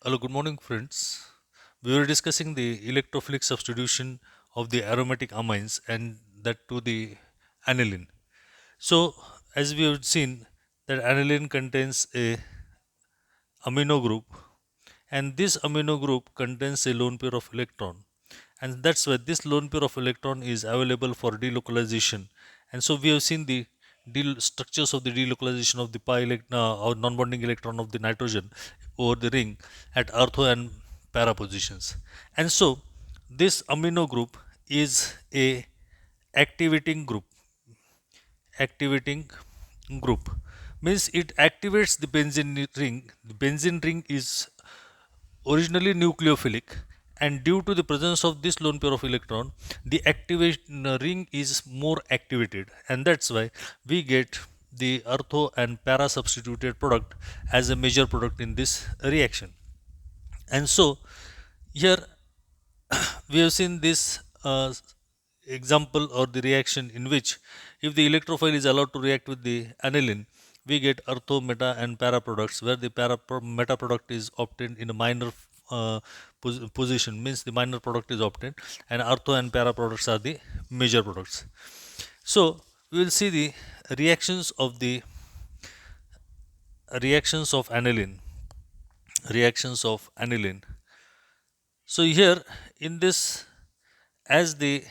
Hello, good morning, friends. We were discussing the electrophilic substitution of the aromatic amines and that to the aniline. So, as we have seen, that aniline contains a amino group, and this amino group contains a lone pair of electron, and that's why this lone pair of electron is available for delocalization. And so, we have seen the structures of the delocalization of the or non-bonding electron of the nitrogen over the ring at ortho and para positions. And so, this amino group is a activating group means it activates the benzene ring. The benzene ring is originally nucleophilic, and due to the presence of this lone pair of electron, the activation ring is more activated, and that's why we get the ortho and para substituted product as a major product in this reaction. And so here we have seen this example or the reaction in which if the electrophile is allowed to react with the aniline, we get ortho, meta and para products, where the meta product is obtained in a minor position, means the minor product is obtained, and ortho and para products are the major products. So we will see the reactions of the reactions of aniline. So here in this, as the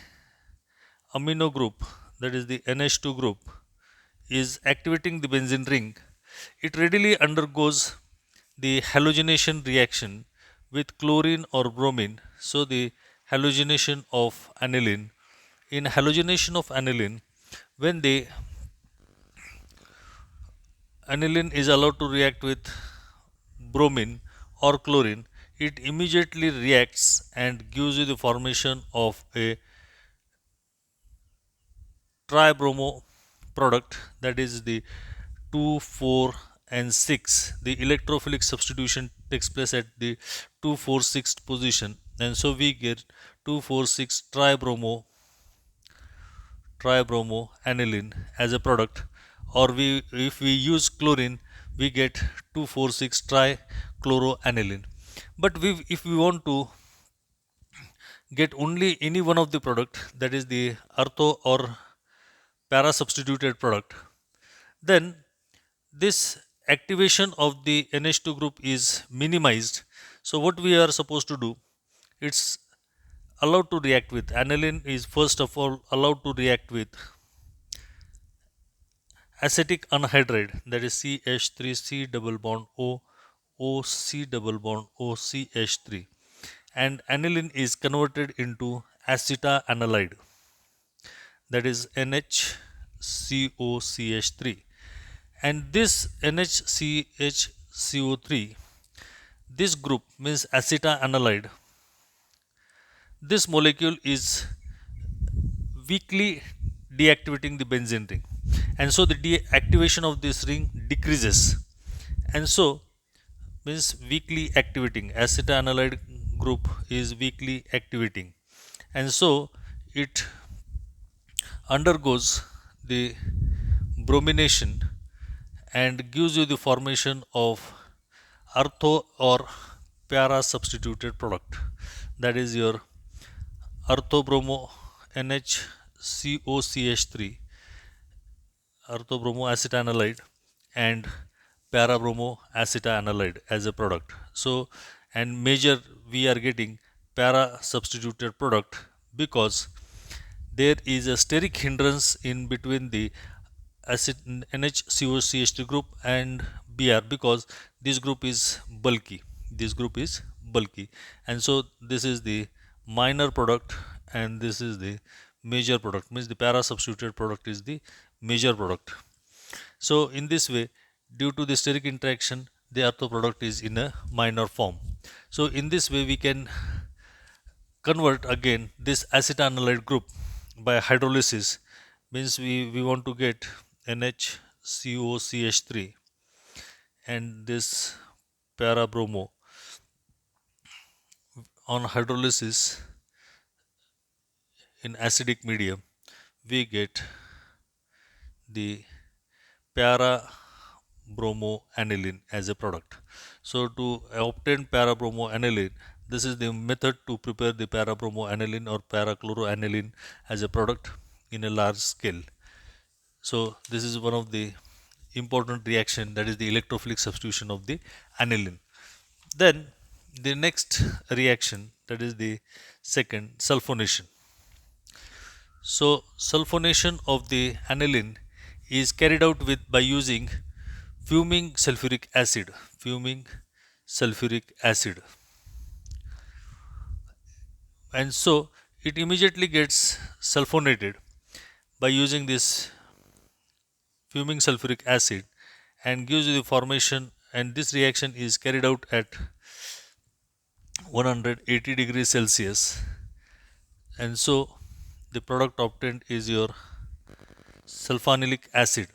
amino group, that is the NH2 group, is activating the benzene ring, it readily undergoes the halogenation reaction with chlorine or bromine. So the halogenation of aniline. In halogenation of aniline, when the aniline is allowed to react with bromine or chlorine, it immediately reacts and gives you the formation of a tribromo product, that is the 2, 4 and 6. The electrophilic substitution takes place at the 2, 4, 6 position, and so we get 2, 4, 6 tribromo aniline as a product, or we if we use chlorine, we get 2, 4, 6 trichloroaniline. But if we want to get only any one of the product, that is the ortho or para substituted product, then this activation of the NH2 group is minimized. So what we are supposed to do, it's allowed to react with aniline is first of all allowed to react with acetic anhydride, that is CH3C double bond OC double bond OCH3, and aniline is converted into acetoanilide, that is NHCOCH3. And this NHCHCO3, this group means acetoanilide, this molecule is weakly deactivating the benzene ring, and so the deactivation of this ring decreases, and so means weakly activating acetoanilide group is weakly activating, and so it undergoes the bromination and gives you the formation of ortho or para substituted product, that is your orthobromo NHCOCH3, orthobromo acetanilide, and parabromo acetanilide as a product. So and major we are getting para substituted product because there is a steric hindrance in between the acid NHCOCH3 group and Br, because this group is bulky. This group is bulky, and so this is the minor product, and this is the major product. Means the para substituted product is the major product. So in this way, due to the steric interaction, the ortho product is in a minor form. So in this way, we can convert again this acetanilide group by hydrolysis. Means we want to get NHCOCH3 and this parabromo. On hydrolysis in acidic medium, we get the para para-bromoaniline as a product. So to obtain para-bromoaniline, this is the method to prepare the para-bromoaniline or para-chloroaniline as a product in a large scale. So this is one of the important reaction, that is the electrophilic substitution of the aniline. Then the next reaction, that is the second, sulfonation. So sulfonation of the aniline is carried out with by using fuming sulfuric acid. Fuming sulfuric acid. And so it immediately gets sulfonated by using this fuming sulfuric acid and gives you the formation, and this reaction is carried out at 180 degrees Celsius, and so the product obtained is your sulfonilic acid.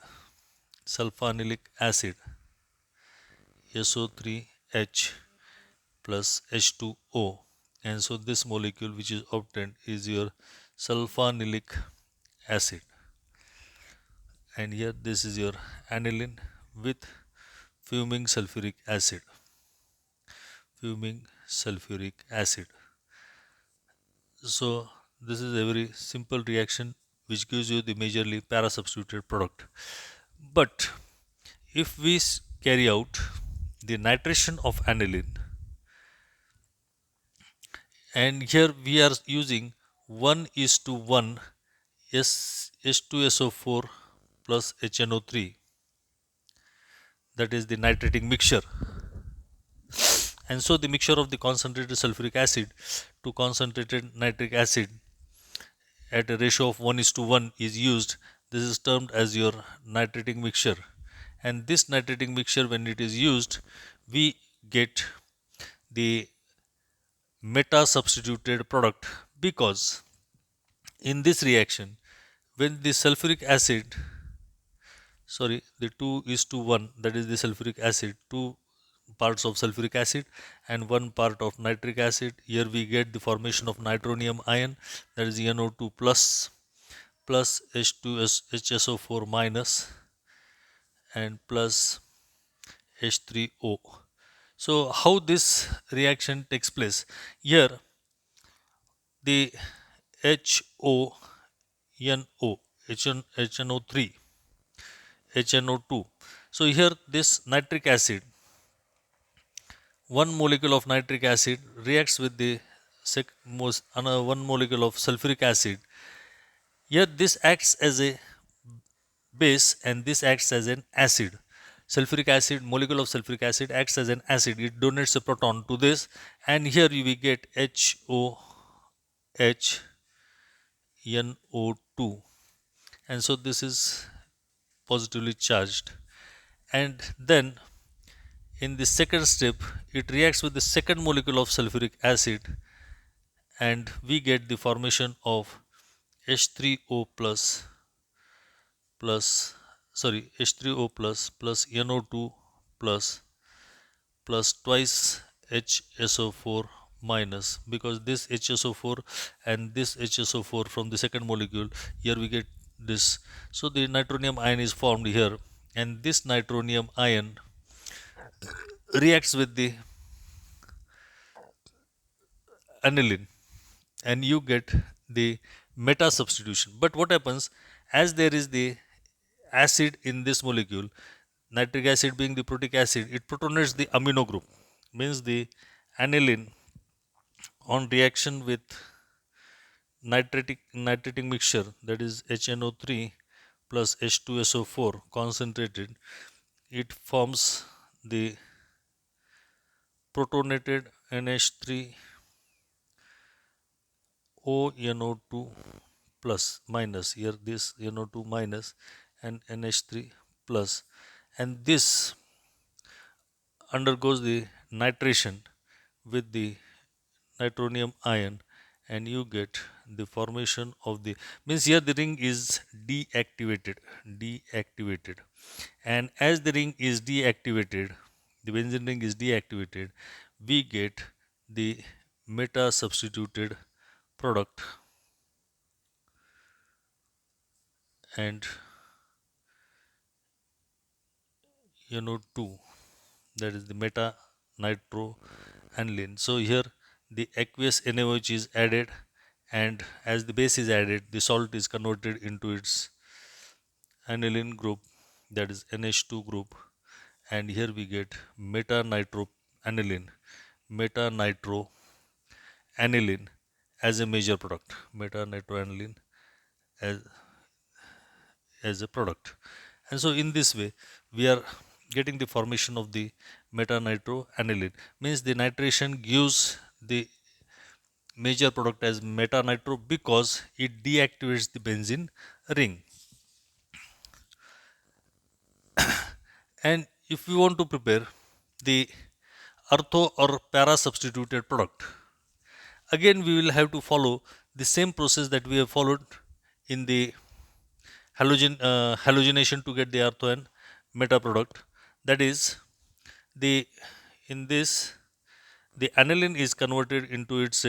Sulfonilic acid, SO3H plus H2O, and so this molecule which is obtained is your sulfonilic acid, and here this is your aniline with fuming sulfuric acid. Fuming sulfuric acid. So this is a very simple reaction which gives you the majorly para substituted product. But if we carry out the nitration of aniline, and here we are using 1 is to 1 H2SO4 plus HNO3, that is the nitrating mixture. And so the mixture of the concentrated sulfuric acid to concentrated nitric acid at a ratio of 1 is to 1 is used. This is termed as your nitrating mixture. And this nitrating mixture, when it is used, we get the meta substituted product, because in this reaction, when the sulfuric acid, sorry, the 2 is to 1, that is the sulfuric acid, 2 parts of sulfuric acid and 1 part of nitric acid. Here we get the formation of nitronium ion, that is NO2 plus H2S HSO4 minus and plus H3O. So how this reaction takes place? Here the HONO, HNO3, HNO2. So here this nitric acid, one molecule of nitric acid reacts with the another one molecule of sulfuric acid. Here this acts as a base and this acts as an acid. Sulfuric acid, molecule of sulfuric acid acts as an acid. It donates a proton to this, and here we get HOHNO2, and so this is positively charged. And then in the second step, it reacts with the second molecule of sulfuric acid, and we get the formation of H3O plus plus H3O plus NO2 plus plus twice HSO4 minus, because this HSO4 and this HSO4 from the second molecule, here we get this. So the nitronium ion is formed here, and this nitronium ion reacts with the aniline and you get the meta substitution. But what happens, as there is the acid in this molecule, nitric acid being the protic acid, it protonates the amino group, means the aniline on reaction with nitrating mixture, that is HNO3 plus H2SO4 concentrated, it forms the protonated NH3 ONO2 plus minus, here this NO2 minus and NH3 plus, and this undergoes the nitration with the nitronium ion, and you get the formation of the, means here the ring is deactivated, and as the ring is deactivated, the benzene ring is deactivated, we get the meta substituted product, and NO2, that is the meta nitroaniline. So here the aqueous NaOH is added, and as the base is added, the salt is converted into its aniline group, that is NH2 group, and here we get meta nitroaniline, meta nitroaniline as a major product, meta nitroaniline as, as a product. And so in this way we are getting the formation of the meta nitroaniline, means the nitration gives the major product as meta nitro because it deactivates the benzene ring. And if we want to prepare the ortho or para substituted product, again we will have to follow the same process that we have followed in the halogenation to get the ortho and meta product. That is, the in this the aniline is converted into its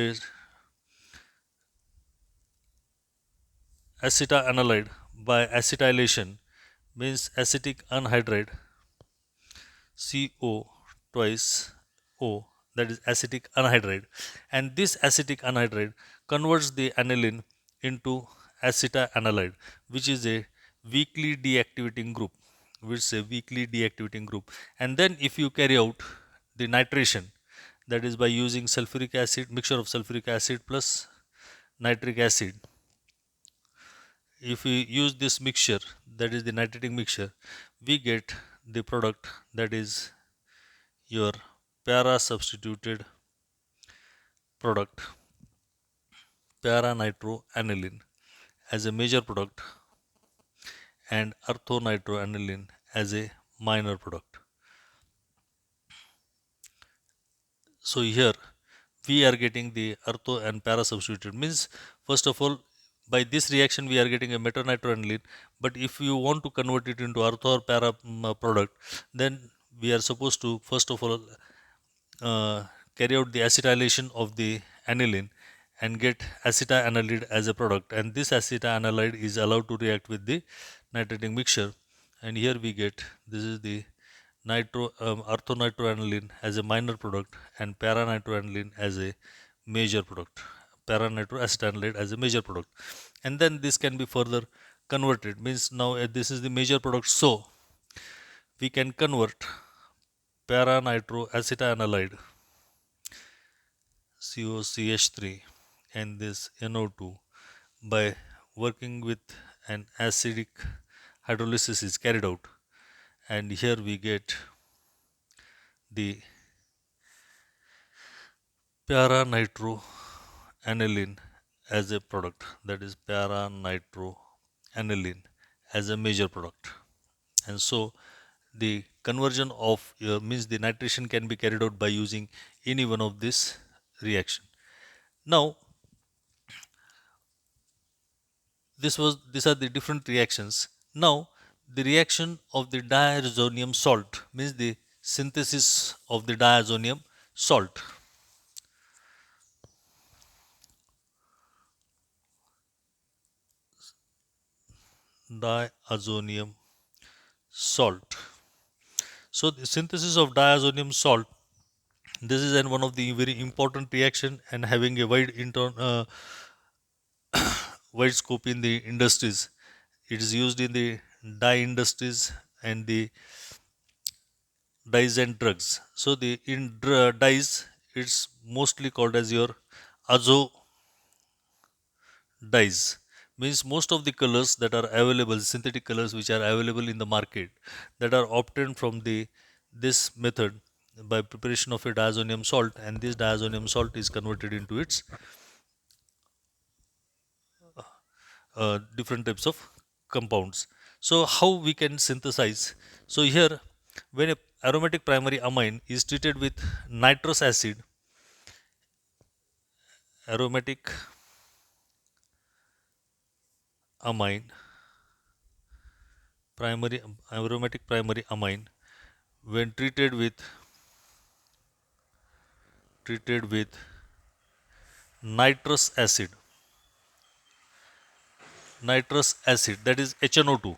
acetanilide by acetylation, means acetic anhydride, CO twice O, that is acetic anhydride, and this acetic anhydride converts the aniline into acetanilide, which is a weakly deactivating group, and then if you carry out the nitration, that is by using sulfuric acid, mixture of sulfuric acid plus nitric acid, if we use this mixture, that is the nitrating mixture, we get the product, that is your para substituted product, para nitroaniline as a major product and orthonitroaniline as a minor product. So here we are getting the ortho and para substituted, means first of all by this reaction we are getting a metanitroaniline, but if you want to convert it into ortho or para product, then we are supposed to first of all uh, carry out the acetylation of the aniline and get acetanilide as a product, and this acetanilide is allowed to react with the nitrating mixture, and here we get this is the orthonitroaniline as a minor product and paranitroaniline as a major product, paranitroacetanilide as a major product, and then this can be further converted, means now this is the major product, so we can convert paranitroacetanilide COCH3 and this NO2 by working with an acidic hydrolysis is carried out, and here we get the paranitroaniline as a product, that is paranitroaniline as a major product, and so the conversion of means the nitration can be carried out by using any one of this reaction. Now these are the different reactions. Now the reaction of the diazonium salt, means the synthesis of the diazonium salt. Diazonium salt. So the synthesis of diazonium salt, this is one of the very important reaction and having a wide scope in the industries. It is used in the dye industries and the dyes and drugs. So the dyes, it's mostly called as your azo dyes, means most of the colors that are available, synthetic colors which are available in the market, that are obtained from the this method by preparation of a diazonium salt, and this diazonium salt is converted into its different types of compounds. So how we can synthesize? So here, when a aromatic primary amine is treated with nitrous acid, aromatic amine, primary aromatic primary amine, when treated with nitrous acid, that is HNO2,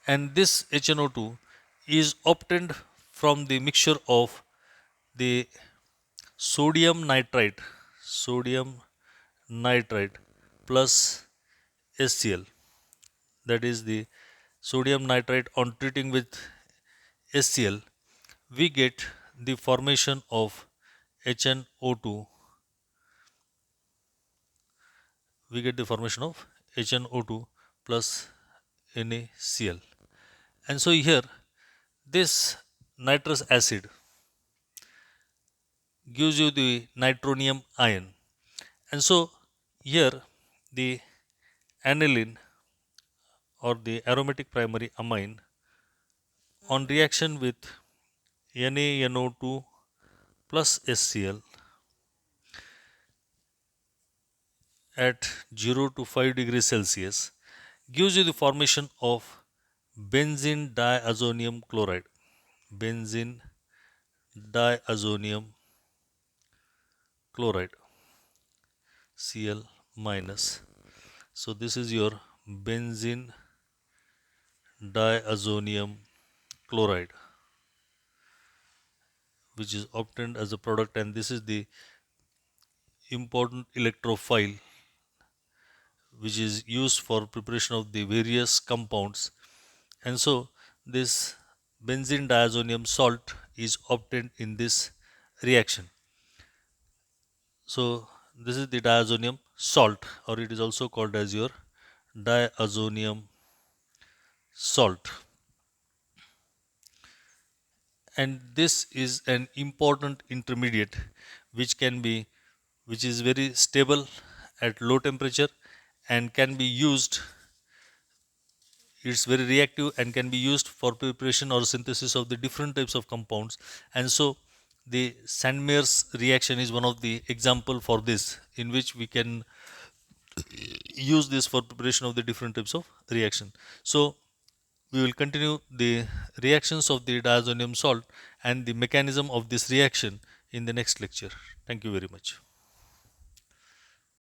and this HNO2 is obtained from the mixture of the sodium nitrite, sodium nitrite plus HCl, that is the sodium nitrite on treating with HCl, we get the formation of HNO2, we get the formation of HNO2 plus NaCl. And so here this nitrous acid gives you the nitronium ion. And so here the aniline or the aromatic primary amine on reaction with NaNO2 plus HCl at 0 to 5 degrees Celsius gives you the formation of benzene diazonium chloride. Benzene diazonium chloride, Cl minus. So this is your benzene diazonium chloride, which is obtained as a product, and this is the important electrophile which is used for preparation of the various compounds. And so this benzene diazonium salt is obtained in this reaction. So this is the diazonium salt, or it is also called as your diazonium salt. And this is an important intermediate which can be, which is very stable at low temperature and can be used, it's very reactive and can be used for preparation or synthesis of the different types of compounds. And so the Sandmeyer's reaction is one of the example for this, in which we can use this for preparation of the different types of reaction. So we will continue the reactions of the diazonium salt and the mechanism of this reaction in the next lecture. Thank you very much.